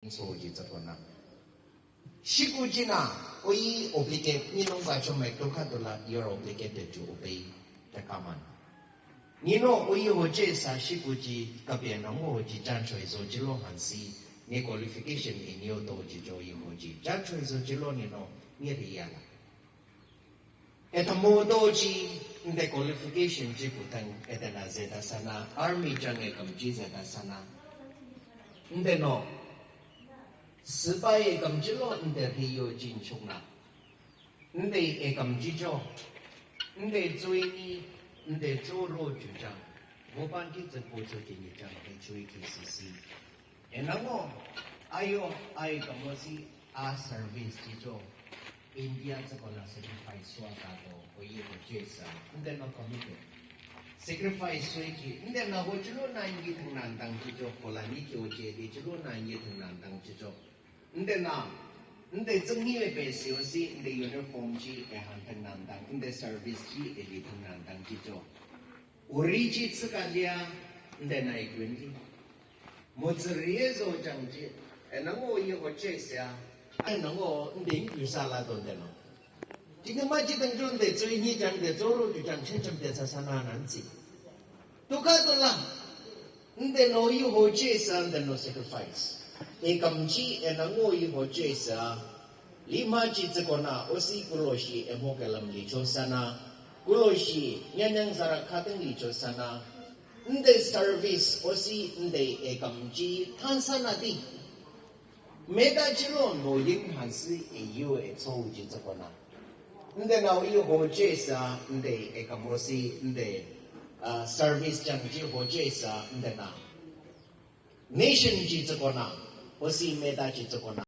So je zakona. Shikujina, we obligate, Nino Bachomek, Dokatola, you're obligated to obey the command. Nino, we Hojesa, Shikuji, Kabianamo, Jancho is Ojilo Hansi, near qualification in Yoto Jijo Yoji. Jancho is Ojilo Nino, near the Yala. At a Modoji, in the qualification, Jiputan, at the Nazeta Sana, Army Jangekam Jizeta Sana. No. 失败嘅咁之咯，你哋係要進出啦。你哋係咁之做，你哋做呢，你哋做落主張，我班啲政府做嘅嘢就係做嘅事事。然後I咁我是啊 service 之做，India 這個啦 sacrifice 所達到可以去接受，你哋那個咩？sacrifice 所以，你哋那我之咯難以同難當之做，後來你就接的之咯難以同難當之做。 你正义嘅小事，你用咗風機嘅行程難當，你 service 機嘅行程難當之做。我理解自家啲，你那一關係，冇自己做政治，能夠以後接下，能夠你預算啦都得咯。今個買幾等鐘的最你講的做路就講清楚點啥啥難子，都看到啦，你能以後接下，你能 sacrifice。 e kamji e nango i ho jesa lima ji tsakona osi kuloshi e mokalam li chosana kuloshi nyanyang zara khateng li chosana nde service osi nde e kamji thansana di meda jilo no yin hansi e yu e chou ji tsakona nde na i ho jesa nde e kamosi nde service jangji ho jesa nde na nation ji tsakona 我是没大去做过呢。